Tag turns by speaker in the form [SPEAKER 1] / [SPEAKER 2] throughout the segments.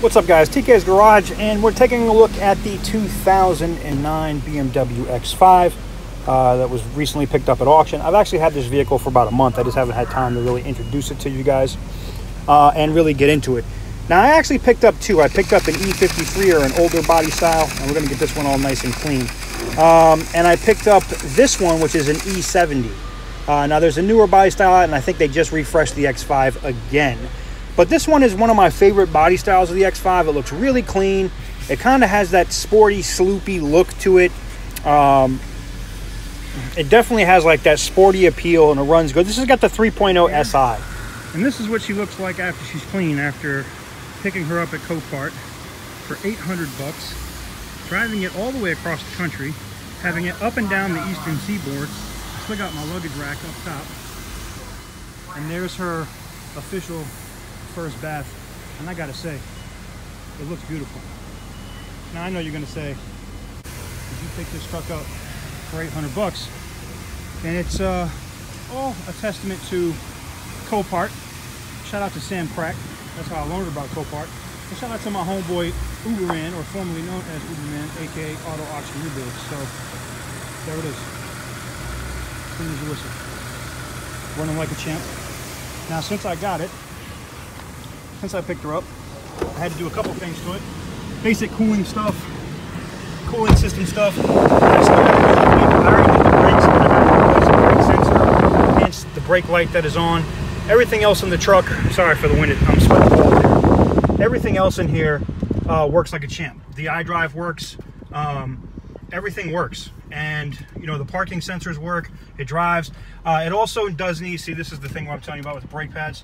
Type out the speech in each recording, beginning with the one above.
[SPEAKER 1] What's up, guys? TK's Garage, and we're taking a look at the 2009 BMW X5 that was recently picked up at auction. I've actually had this vehicle for about a month. I just haven't had time to really introduce it to you guys and really get into it. Now, I actually picked up two. I picked up an E53, or an older body style, and we're going to get this one all nice and clean. And I picked up this one, which is an E70. Now, there's a newer body style out, and I think they just refreshed the X5 again. But this one is one of my favorite body styles of the X5. It looks really clean. It kind of has that sporty, sloopy look to it. It definitely has like that sporty appeal, and it runs good. This has got the 3.0 SI. And this is what she looks like after she's clean, after picking her up at Copart for 800 bucks, driving it all the way across the country, having it up and down the eastern seaboard. I still got my luggage rack up top. And there's her official first bath, and I gotta say, it looks beautiful. Now, I know you're gonna say, did you pick this truck up for 800 bucks? And it's all a testament to Copart. Shout out to Sam Crack. That's how I learned about Copart. And shout out to my homeboy Uberman, or formerly known as Uberman, aka Auto Auction Rebuilds. So there it is. Clean as a whistle. Running like a champ. Now, since I got it, since I picked her up, I had to do a couple things to it. Basic cooling stuff, cooling system stuff. I already did the brakes, but I had to replace the brake sensor, hence the brake light that is on. Everything else in the truck, sorry for the wind, I'm sweating all there. Everything else in here works like a champ. The iDrive works, everything works. And, you know, the parking sensors work, it drives. It also does need, see, this is the thing I'm telling you about with the brake pads.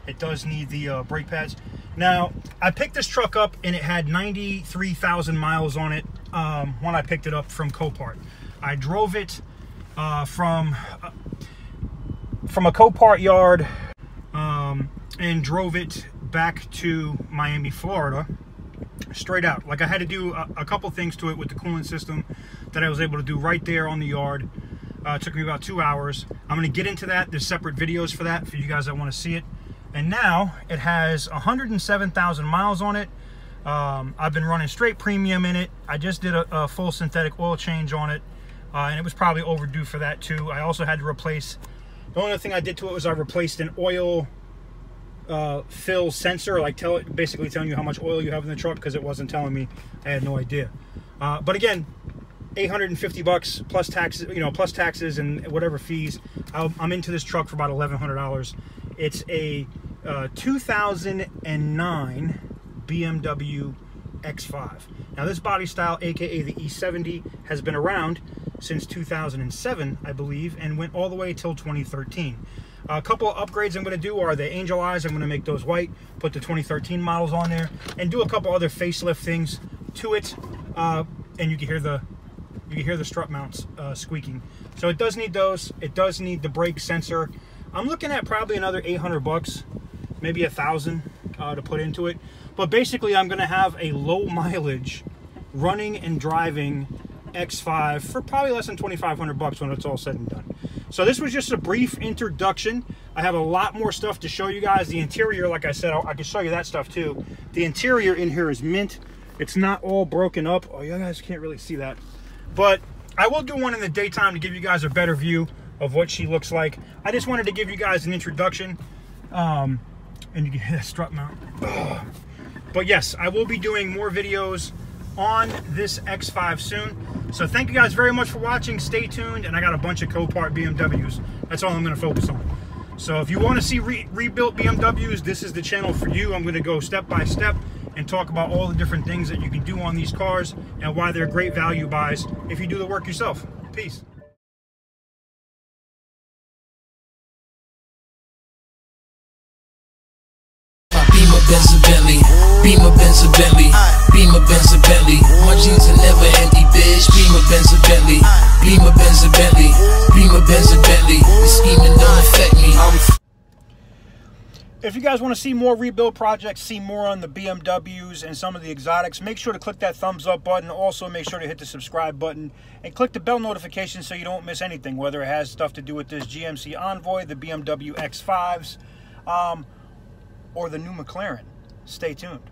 [SPEAKER 1] It does need the brake pads. Now, I picked this truck up and it had 93,000 miles on it when I picked it up from Copart. I drove it from a Copart yard and drove it back to Miami, Florida, straight out. Like, I had to do a couple things to it with the cooling system that I was able to do right there on the yard. It took me about 2 hours. I'm going to get into that. There's separate videos for that for you guys that want to see it. And now it has 107,000 miles on it. I've been running straight premium in it. I just did a full synthetic oil change on it, and it was probably overdue for that too. I also had to replace, the only thing I did to it was I replaced an oil fill sensor, like basically telling you how much oil you have in the truck, because it wasn't telling me. I had no idea. But again, 850 bucks plus taxes, you know, plus taxes and whatever fees. I'm into this truck for about $1,100. It's a 2009 BMW X5. Now, this body style, aka the E70, has been around since 2007, I believe, and went all the way till 2013. A couple of upgrades I'm going to do are the angel eyes. I'm going to make those white, put the 2013 models on there, and do a couple other facelift things to it. And you can hear the strut mounts squeaking. So it does need those. It does need the brake sensor. I'm looking at probably another 800 bucks, maybe 1,000 to put into it. But basically, I'm going to have a low mileage running and driving X5 for probably less than 2,500 bucks when it's all said and done. So this was just a brief introduction. I have a lot more stuff to show you guys. The interior, like I said, I can show you that stuff too. The interior in here is mint. It's not all broken up. Oh, you guys can't really see that. But I will do one in the daytime to give you guys a better view of what she looks like. I just wanted to give you guys an introduction. And you can hear that strut mount. But yes, I will be doing more videos on this X5 soon. So thank you guys very much for watching. Stay tuned. And I got a bunch of Copart BMWs. That's all I'm going to focus on. So if you want to see rebuilt BMWs, this is the channel for you. I'm going to go step by step and talk about all the different things that you can do on these cars and why they're great value buys if you do the work yourself. Peace.
[SPEAKER 2] Beamer Benz a Bentley, Beamer Benz a Bentley. My jeans are never empty, bitch. Beamer Benz a Bentley, Beamer Benz a Bentley, Beamer Benz a Bentley. The scheming don't affect me.
[SPEAKER 1] If you guys want to see more rebuild projects, see more on the BMWs and some of the exotics, make sure to click that thumbs up button. Also, make sure to hit the subscribe button and click the bell notification so you don't miss anything, whether it has stuff to do with this GMC Envoy, the BMW X5s, or the new McLaren. Stay tuned.